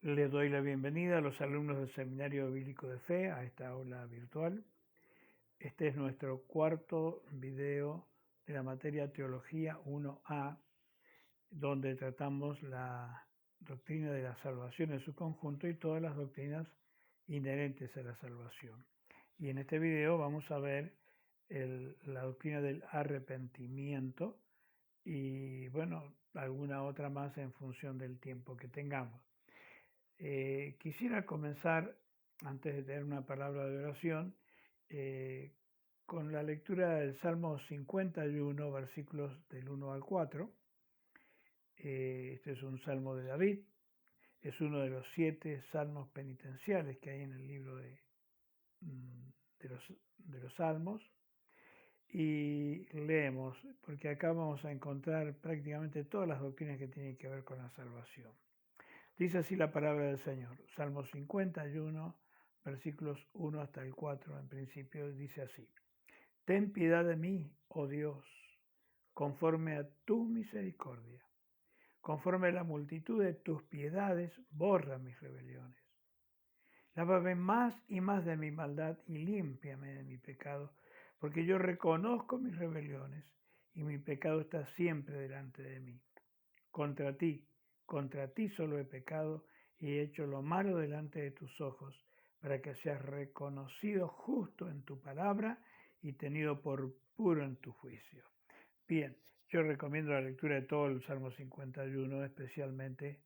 Les doy la bienvenida a los alumnos del Seminario Bíblico de Fe a esta aula virtual. Este es nuestro cuarto video de la materia Teología 1A, donde tratamos la doctrina de la salvación en su conjunto y todas las doctrinas inherentes a la salvación. Y en este video vamos a ver la doctrina del arrepentimiento y, bueno, alguna otra más en función del tiempo que tengamos. Quisiera comenzar, antes de tener una palabra de oración, con la lectura del Salmo 51, versículos del 1 al 4. Este es un salmo de David, es uno de los 7 salmos penitenciales que hay en el libro de los salmos. Y leemos, porque acá vamos a encontrar prácticamente todas las doctrinas que tienen que ver con la salvación. Dice así la palabra del Señor, Salmo 51, versículos 1 hasta el 4, en principio dice así: Ten piedad de mí, oh Dios, conforme a tu misericordia. Conforme a la multitud de tus piedades, borra mis rebeliones. Lávame más y más de mi maldad y límpiame de mi pecado, porque yo reconozco mis rebeliones y mi pecado está siempre delante de mí. Contra ti solo he pecado y he hecho lo malo delante de tus ojos, para que seas reconocido justo en tu palabra y tenido por puro en tu juicio. Bien, yo recomiendo la lectura de todo el Salmo 51, especialmente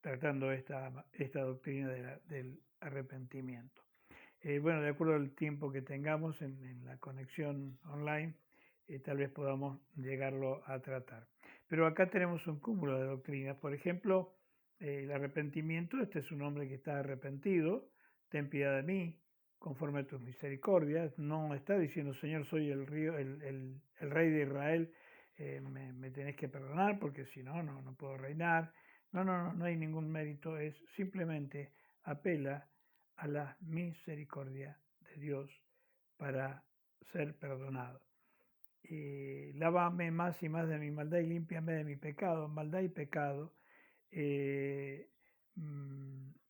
tratando esta doctrina del arrepentimiento. Bueno, de acuerdo al tiempo que tengamos en la conexión online, tal vez podamos llegarlo a tratar. Pero acá tenemos un cúmulo de doctrinas. Por ejemplo, el arrepentimiento, este es un hombre que está arrepentido, ten piedad de mí, conforme a tus misericordias. No está diciendo, Señor, soy el rey de Israel, me tenés que perdonar porque si no, no puedo reinar. No hay ningún mérito, es simplemente apela a la misericordia de Dios para ser perdonado. Lávame más y más de mi maldad y límpiame de mi pecado. Maldad y pecado.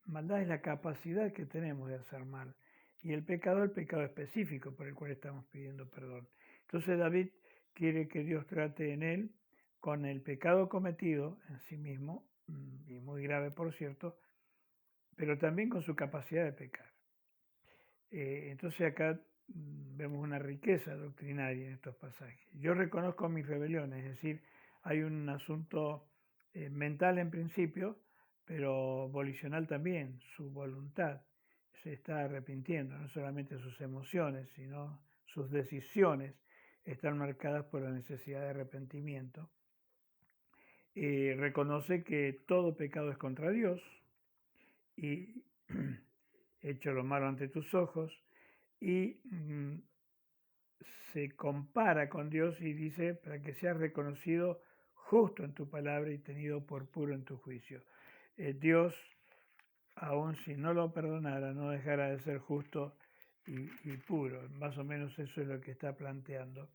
Maldad es la capacidad que tenemos de hacer mal. Y el pecado específico por el cual estamos pidiendo perdón. Entonces David quiere que Dios trate en él con el pecado cometido en sí mismo, y muy grave por cierto, pero también con su capacidad de pecar. Entonces acá vemos una riqueza doctrinaria en estos pasajes. Yo reconozco mis rebeliones, es decir, hay un asunto mental en principio, pero volicional también, su voluntad se está arrepintiendo, no solamente sus emociones, sino sus decisiones están marcadas por la necesidad de arrepentimiento. Reconoce que todo pecado es contra Dios y hecho lo malo ante tus ojos, y se compara con Dios y dice, para que seas reconocido justo en tu palabra y tenido por puro en tu juicio. Dios, aun si no lo perdonara, no dejará de ser justo y puro. Más o menos eso es lo que está planteando.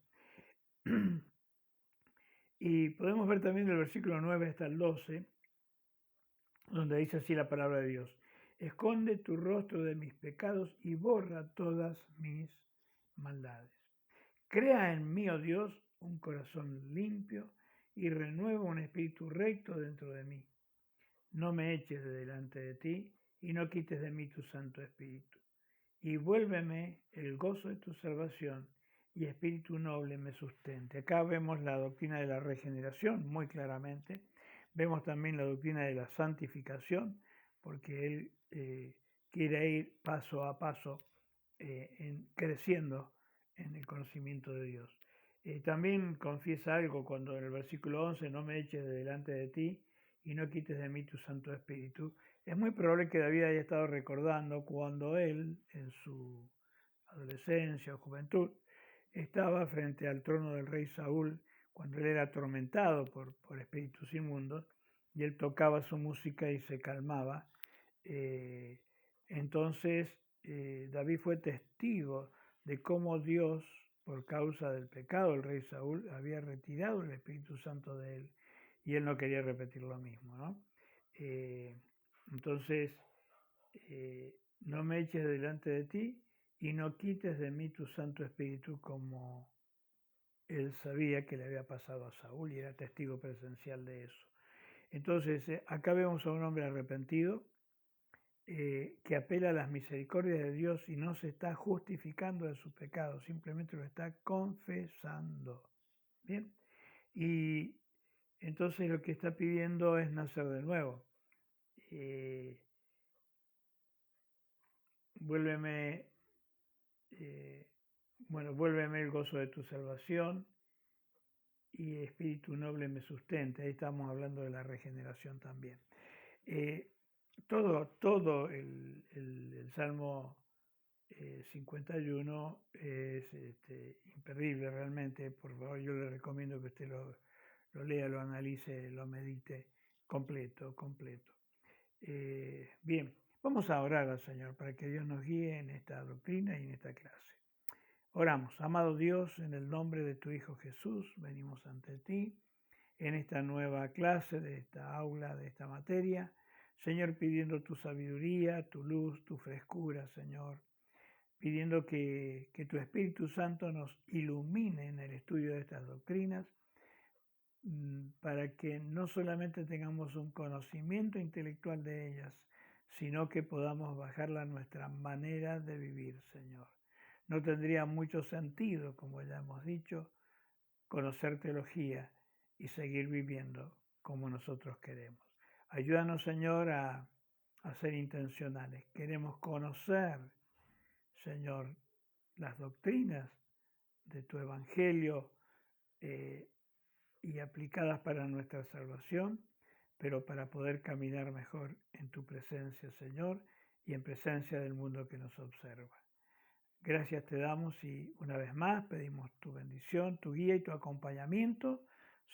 Y podemos ver también del versículo 9 hasta el 12, donde dice así la palabra de Dios: Esconde tu rostro de mis pecados y borra todas mis maldades. Crea en mí, oh Dios, un corazón limpio y renueva un espíritu recto dentro de mí. No me eches de delante de ti y no quites de mí tu Santo Espíritu. Y vuélveme el gozo de tu salvación y espíritu noble me sustente. Acá vemos la doctrina de la regeneración muy claramente. Vemos también la doctrina de la santificación, porque él quiere ir paso a paso creciendo en el conocimiento de Dios. También confiesa algo cuando en el versículo 11, no me eches de delante de ti y no quites de mí tu Santo Espíritu. Es muy probable que David haya estado recordando cuando él, en su adolescencia o juventud, estaba frente al trono del rey Saúl, cuando él era atormentado por espíritus inmundos, y él tocaba su música y se calmaba. Entonces David fue testigo de cómo Dios, por causa del pecado del rey Saúl, había retirado el Espíritu Santo de él y él no quería repetir lo mismo, ¿no? Entonces, no me eches delante de ti y no quites de mí tu Santo Espíritu, como él sabía que le había pasado a Saúl y era testigo presencial de eso. Entonces, acá vemos a un hombre arrepentido que apela a las misericordias de Dios y no se está justificando de su pecado, simplemente lo está confesando. Bien, y entonces lo que está pidiendo es nacer de nuevo. Vuélveme el gozo de tu salvación y espíritu noble me sustente. Ahí estamos hablando de la regeneración también. Todo el Salmo 51 es imperdible realmente. Por favor, yo le recomiendo que usted lo lea, lo analice, lo medite completo. Bien, vamos a orar al Señor para que Dios nos guíe en esta doctrina y en esta clase. Oramos. Amado Dios, en el nombre de tu Hijo Jesús, venimos ante ti en esta nueva clase, de esta aula, de esta materia. Señor, pidiendo tu sabiduría, tu luz, tu frescura, Señor. Pidiendo que tu Espíritu Santo nos ilumine en el estudio de estas doctrinas, para que no solamente tengamos un conocimiento intelectual de ellas, sino que podamos bajarla a nuestra manera de vivir, Señor. No tendría mucho sentido, como ya hemos dicho, conocer teología y seguir viviendo como nosotros queremos. Ayúdanos, Señor, a ser intencionales. Queremos conocer, Señor, las doctrinas de tu Evangelio y aplicadas para nuestra salvación, pero para poder caminar mejor en tu presencia, Señor, y en presencia del mundo que nos observa. Gracias te damos y una vez más pedimos tu bendición, tu guía y tu acompañamiento,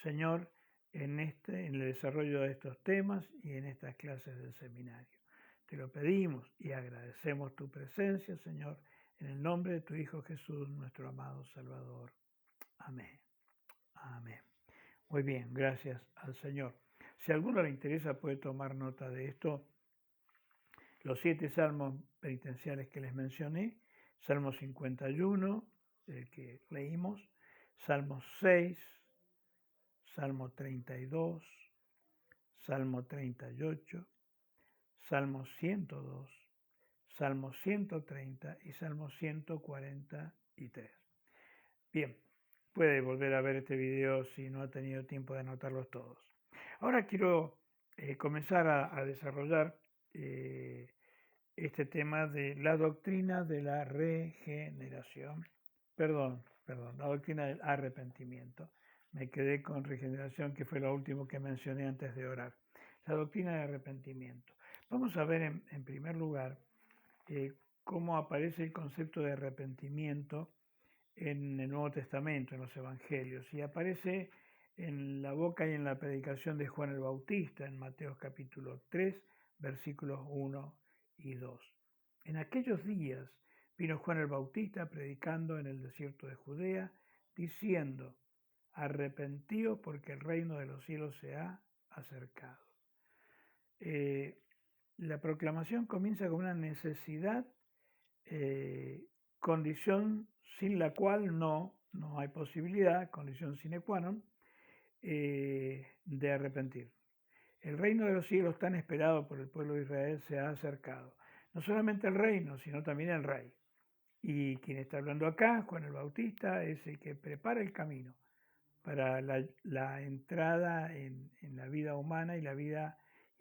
Señor, en el desarrollo de estos temas y en estas clases del seminario. Te lo pedimos y agradecemos tu presencia, Señor, en el nombre de tu Hijo Jesús, nuestro amado Salvador. Amén. Amén. Muy bien, gracias al Señor. Si a alguno le interesa puede tomar nota de esto. Los 7 salmos penitenciales que les mencioné, Salmo 51, el que leímos, Salmo 6, Salmo 32, Salmo 38, Salmo 102, Salmo 130 y Salmo 143. Bien, puede volver a ver este video si no ha tenido tiempo de anotarlos todos. Ahora quiero comenzar a desarrollar este tema de la doctrina de la regeneración. Perdón, la doctrina del arrepentimiento. Me quedé con regeneración, que fue lo último que mencioné antes de orar. La doctrina de arrepentimiento. Vamos a ver en primer lugar cómo aparece el concepto de arrepentimiento en el Nuevo Testamento, en los Evangelios, y aparece en la boca y en la predicación de Juan el Bautista, en Mateo capítulo 3, versículos 1 y 2. En aquellos días vino Juan el Bautista predicando en el desierto de Judea, diciendo: arrepentíos porque el reino de los cielos se ha acercado. La proclamación comienza con una necesidad, condición sin la cual no hay posibilidad, condición sine qua non, de arrepentir. El reino de los cielos tan esperado por el pueblo de Israel se ha acercado. No solamente el reino, sino también el rey. Y quien está hablando acá, Juan el Bautista, es el que prepara el camino para la entrada en la vida humana y en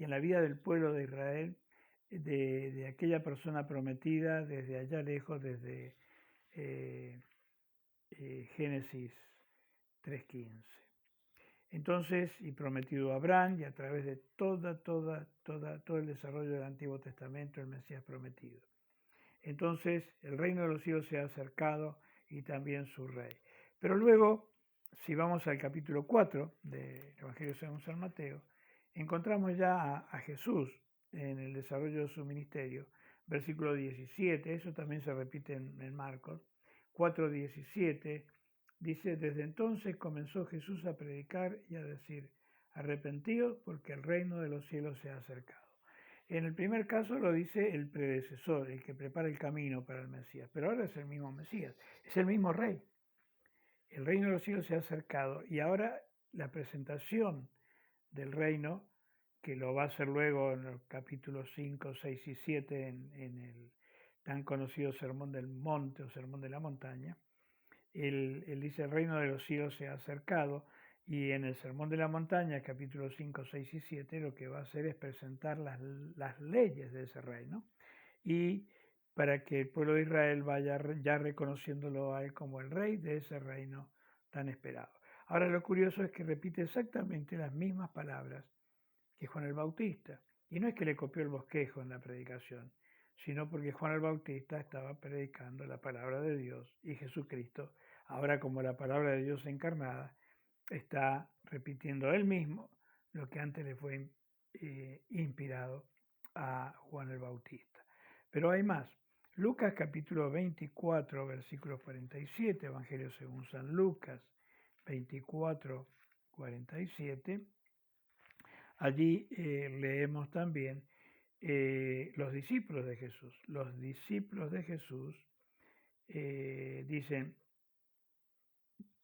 la vida del pueblo de Israel, de aquella persona prometida desde allá lejos, desde Génesis 3:15. Entonces, y prometido a Abraham, y a través de todo el desarrollo del Antiguo Testamento, el Mesías prometido. Entonces, el reino de los cielos se ha acercado y también su rey. Pero luego, si vamos al capítulo 4 del Evangelio según San Mateo, encontramos ya a Jesús en el desarrollo de su ministerio. Versículo 17, eso también se repite en Marcos 4:17. Dice: desde entonces comenzó Jesús a predicar y a decir: arrepentíos porque el reino de los cielos se ha acercado. En el primer caso lo dice el predecesor, el que prepara el camino para el Mesías, pero ahora es el mismo Mesías, es el mismo rey. El reino de los cielos se ha acercado y ahora la presentación del reino, que lo va a hacer luego en los capítulos 5, 6 y 7 en el tan conocido Sermón del Monte o Sermón de la Montaña. Él dice, el reino de los cielos se ha acercado, y en el Sermón de la Montaña, capítulos 5, 6 y 7, lo que va a hacer es presentar las leyes de ese reino, y para que el pueblo de Israel vaya ya reconociéndolo a él como el rey de ese reino tan esperado. Ahora lo curioso es que repite exactamente las mismas palabras que Juan el Bautista. Y no es que le copió el bosquejo en la predicación, sino porque Juan el Bautista estaba predicando la palabra de Dios y Jesucristo, ahora como la palabra de Dios encarnada, está repitiendo él mismo lo que antes le fue inspirado a Juan el Bautista. Pero hay más. Lucas capítulo 24, versículo 47, Evangelio según San Lucas 24, 47. Allí leemos también los discípulos de Jesús. Los discípulos de Jesús dicen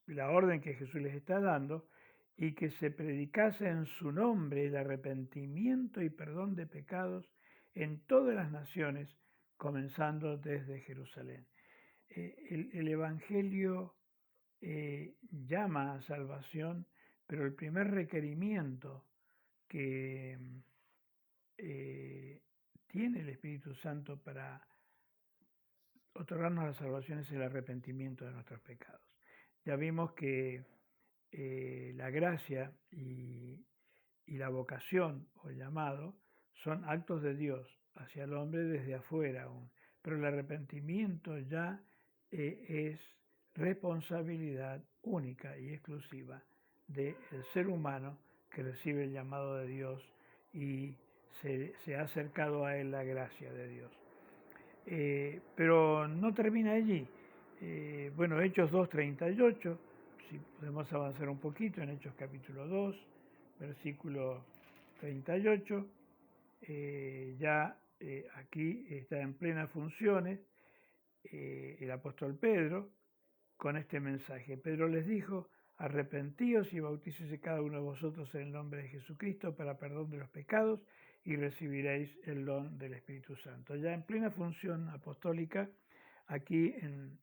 la orden que Jesús les está dando, y que se predicase en su nombre el arrepentimiento y perdón de pecados en todas las naciones, comenzando desde Jerusalén. El Evangelio llama a salvación, pero el primer requerimiento que tiene el Espíritu Santo para otorgarnos la salvación es el arrepentimiento de nuestros pecados. Ya vimos que la gracia y la vocación o el llamado son actos de Dios hacia el hombre desde afuera aún, pero el arrepentimiento ya es responsabilidad única y exclusiva del ser humano que recibe el llamado de Dios y se ha acercado a él la gracia de Dios. Pero no termina allí. Bueno, Hechos 2:38, si podemos avanzar un poquito en Hechos capítulo 2, versículo 38, ya aquí está en plenas funciones el apóstol Pedro con este mensaje. Pedro les dijo, arrepentíos y bautícese cada uno de vosotros en el nombre de Jesucristo para perdón de los pecados y recibiréis el don del Espíritu Santo. Ya en plena función apostólica, aquí en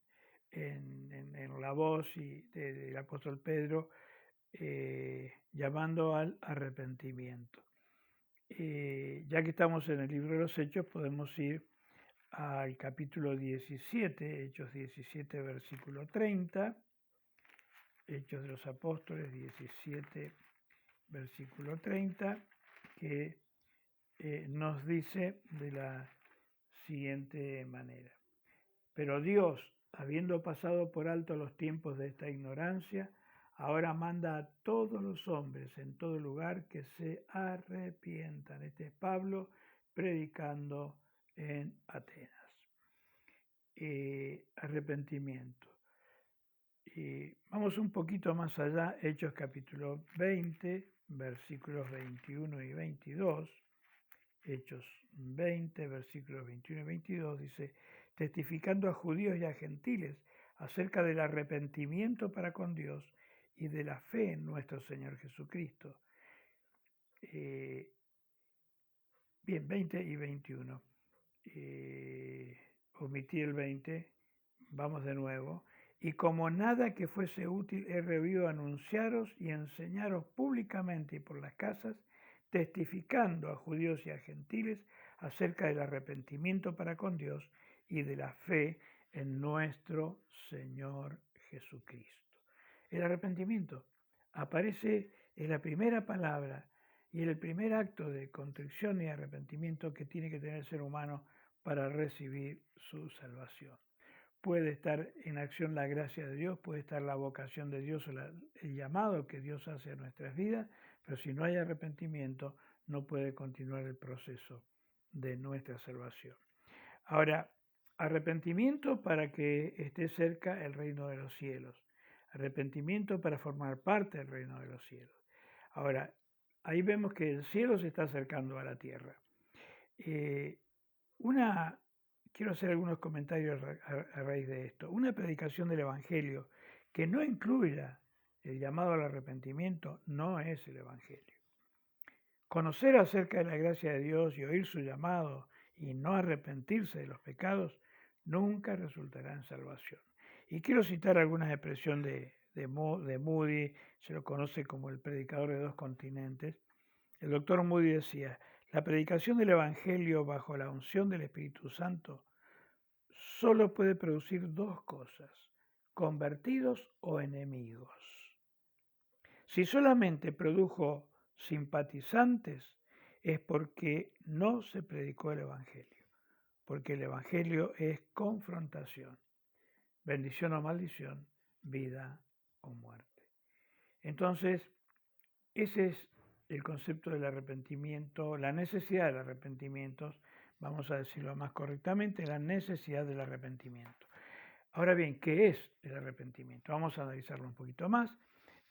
la voz del apóstol Pedro, llamando al arrepentimiento. Ya que estamos en el libro de los Hechos, podemos ir al capítulo 17, Hechos 17, versículo 30, Hechos de los Apóstoles 17, versículo 30, que nos dice de la siguiente manera. Pero Dios, habiendo pasado por alto los tiempos de esta ignorancia, ahora manda a todos los hombres en todo lugar que se arrepientan. Este es Pablo predicando en Atenas. Arrepentimiento. Vamos un poquito más allá, Hechos capítulo 20, versículos 21 y 22. Hechos 20, versículos 21 y 22 dice, testificando a judíos y a gentiles acerca del arrepentimiento para con Dios y de la fe en nuestro Señor Jesucristo. Bien, 20 y 21. Omití el 20, vamos de nuevo. Y como nada que fuese útil he rehuido anunciaros y enseñaros públicamente y por las casas, testificando a judíos y a gentiles acerca del arrepentimiento para con Dios y de la fe en nuestro Señor Jesucristo. El arrepentimiento aparece en la primera palabra y en el primer acto de contrición y arrepentimiento que tiene que tener el ser humano para recibir su salvación. Puede estar en acción la gracia de Dios, puede estar la vocación de Dios o el llamado que Dios hace a nuestras vidas, pero si no hay arrepentimiento, no puede continuar el proceso de nuestra salvación. Ahora, arrepentimiento para que esté cerca el reino de los cielos. Arrepentimiento para formar parte del reino de los cielos. Ahora, ahí vemos que el cielo se está acercando a la tierra. Quiero hacer algunos comentarios a raíz de esto. Una predicación del Evangelio que no incluya el llamado al arrepentimiento no es el Evangelio. Conocer acerca de la gracia de Dios y oír su llamado y no arrepentirse de los pecados nunca resultará en salvación. Y quiero citar algunas expresiones de Moody, se lo conoce como el predicador de dos continentes. El doctor Moody decía: la predicación del Evangelio bajo la unción del Espíritu Santo solo puede producir dos cosas: convertidos o enemigos. Si solamente produjo simpatizantes, es porque no se predicó el Evangelio, porque el Evangelio es confrontación, bendición o maldición, vida o muerte. Entonces, ese es el concepto del arrepentimiento, la necesidad del arrepentimiento, vamos a decirlo más correctamente, la necesidad del arrepentimiento. Ahora bien, ¿qué es el arrepentimiento? Vamos a analizarlo un poquito más.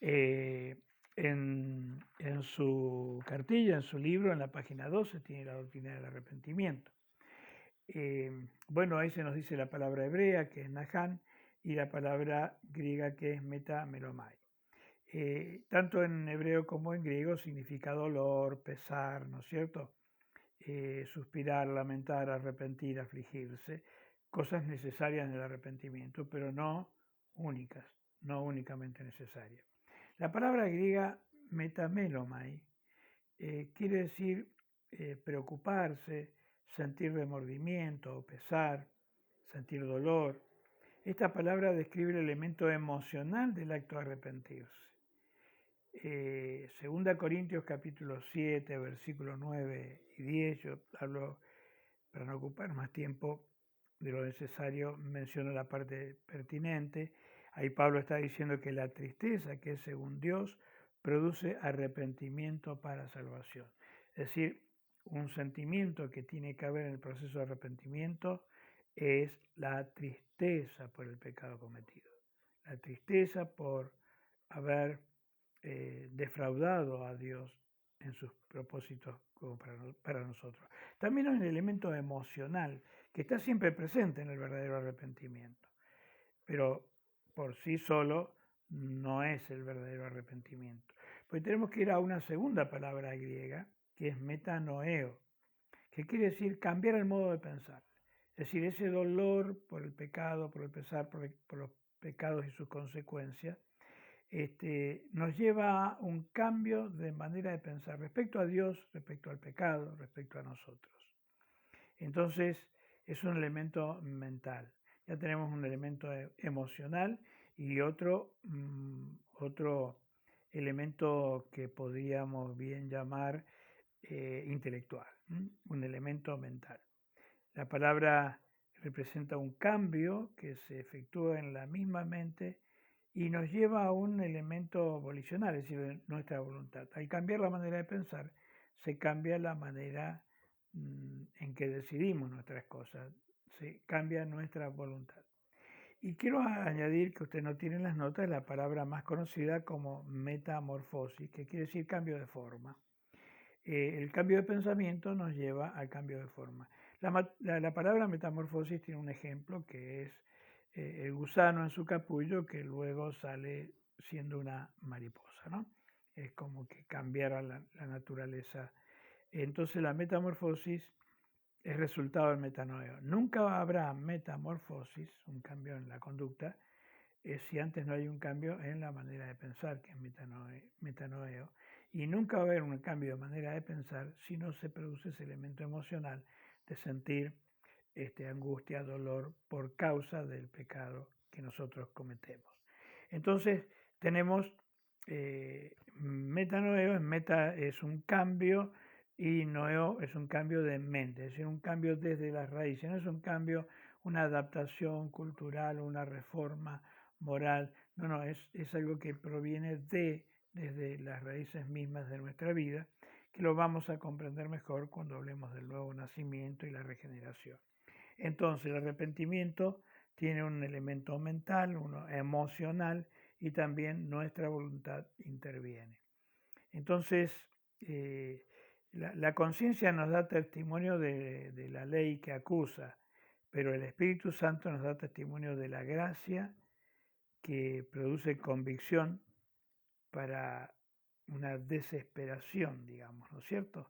En su cartilla, en su libro, en la página 12, tiene la doctrina del arrepentimiento. Bueno, ahí se nos dice la palabra hebrea, que es nahan, y la palabra griega, que es metamelomai. Tanto en hebreo como en griego significa dolor, pesar, ¿no es cierto? Suspirar, lamentar, arrepentir, afligirse, cosas necesarias en el arrepentimiento, pero no únicas, no únicamente necesarias. La palabra griega metamelomai quiere decir preocuparse, sentir remordimiento o pesar, sentir dolor. Esta palabra describe el elemento emocional del acto de arrepentirse. Segunda Corintios capítulo 7, versículos 9 y 10, yo hablo, para no ocupar más tiempo de lo necesario, menciono la parte pertinente. Ahí Pablo está diciendo que la tristeza, que es según Dios, produce arrepentimiento para salvación. Es decir, un sentimiento que tiene que haber en el proceso de arrepentimiento es la tristeza por el pecado cometido. La tristeza por haber defraudado a Dios en sus propósitos como para nosotros. También hay un elemento emocional que está siempre presente en el verdadero arrepentimiento, pero por sí solo no es el verdadero arrepentimiento. Pues tenemos que ir a una segunda palabra griega, que es metanoeo, que quiere decir cambiar el modo de pensar. Es decir, ese dolor por el pecado, por el pesar, por los pecados y sus consecuencias, nos lleva a un cambio de manera de pensar respecto a Dios, respecto al pecado, respecto a nosotros. Entonces, es un elemento mental. Ya tenemos un elemento emocional y otro elemento que podríamos bien llamar intelectual, un elemento mental. La palabra representa un cambio que se efectúa en la misma mente y nos lleva a un elemento volicional, es decir, nuestra voluntad. Al cambiar la manera de pensar, se cambia la manera en que decidimos nuestras cosas, se cambia nuestra voluntad. Y quiero añadir que usted no tiene en las notas la palabra más conocida como metamorfosis, que quiere decir cambio de forma. El cambio de pensamiento nos lleva al cambio de forma. La palabra metamorfosis tiene un ejemplo que es el gusano en su capullo que luego sale siendo una mariposa, ¿no? Es como que cambiara la naturaleza. Entonces la metamorfosis es resultado del metanoeo. Nunca habrá metamorfosis, un cambio en la conducta, si antes no hay un cambio en la manera de pensar, que es metanoeo. Y nunca va a haber un cambio de manera de pensar si no se produce ese elemento emocional de sentir angustia, dolor por causa del pecado que nosotros cometemos. Entonces tenemos metanoeo, meta es un cambio y noeo es un cambio de mente, es decir, un cambio desde las raíces, no es un cambio, una adaptación cultural, una reforma moral, no, es algo que proviene desde las raíces mismas de nuestra vida, que lo vamos a comprender mejor cuando hablemos del nuevo nacimiento y la regeneración. Entonces, el arrepentimiento tiene un elemento mental, uno emocional, y también nuestra voluntad interviene. Entonces, La conciencia nos da testimonio de la ley que acusa, pero el Espíritu Santo nos da testimonio de la gracia que produce convicción para una desesperación, digamos, ¿no es cierto?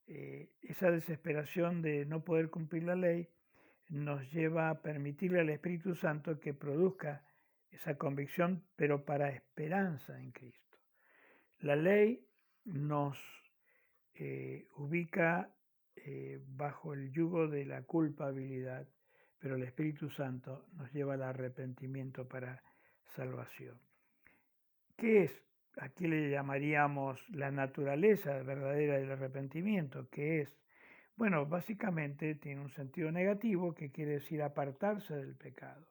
Esa desesperación de no poder cumplir la ley nos lleva a permitirle al Espíritu Santo que produzca esa convicción, pero para esperanza en Cristo. La ley nos ubica bajo el yugo de la culpabilidad, pero el Espíritu Santo nos lleva al arrepentimiento para salvación. ¿Qué es? Aquí le llamaríamos la naturaleza verdadera del arrepentimiento, que es, bueno, básicamente tiene un sentido negativo que quiere decir apartarse del pecado.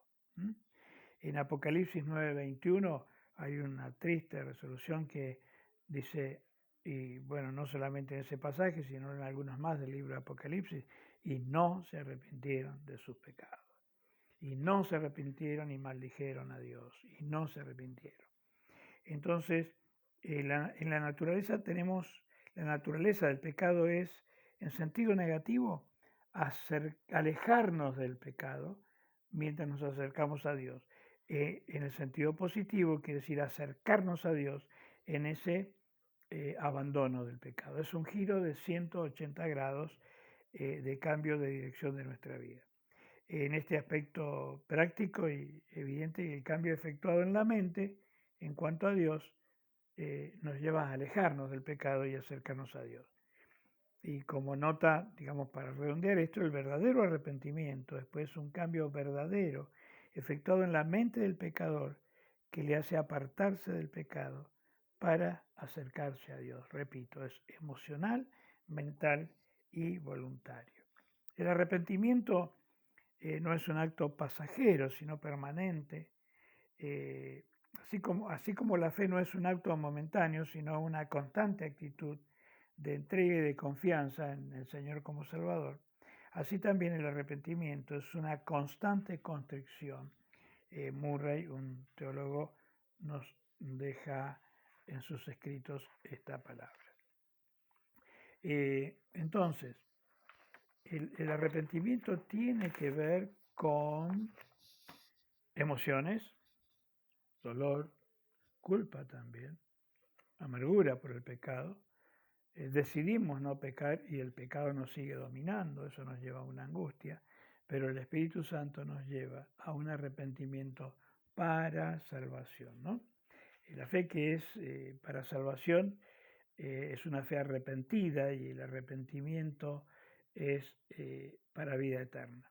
En Apocalipsis 9:21 hay una triste resolución que dice, y bueno, no solamente en ese pasaje, sino en algunos más del libro de Apocalipsis, y no se arrepintieron de sus pecados. Y no se arrepintieron y maldijeron a Dios, y no se arrepintieron. Entonces, en la naturaleza tenemos, la naturaleza del pecado es, en sentido negativo, alejarnos del pecado mientras nos acercamos a Dios. En el sentido positivo, quiere decir acercarnos a Dios en ese abandono del pecado. Es un giro de 180 grados de cambio de dirección de nuestra vida. En este aspecto práctico y evidente, el cambio efectuado en la mente en cuanto a Dios nos lleva a alejarnos del pecado y acercarnos a Dios. Y como nota, digamos, para redondear esto, el verdadero arrepentimiento después es un cambio verdadero efectuado en la mente del pecador que le hace apartarse del pecado para acercarse a Dios. Repito, es emocional, mental y voluntario. El arrepentimiento no es un acto pasajero, sino permanente. Así como la fe no es un acto momentáneo, sino una constante actitud de entrega y de confianza en el Señor como Salvador, así también el arrepentimiento es una constante constricción. Murray, un teólogo, nos deja en sus escritos esta palabra. Entonces, el arrepentimiento tiene que ver con emociones, dolor, culpa también, amargura por el pecado. Decidimos no pecar y el pecado nos sigue dominando, eso nos lleva a una angustia, pero el Espíritu Santo nos lleva a un arrepentimiento para salvación, ¿no? La fe que es para salvación es una fe arrepentida y el arrepentimiento es para vida eterna.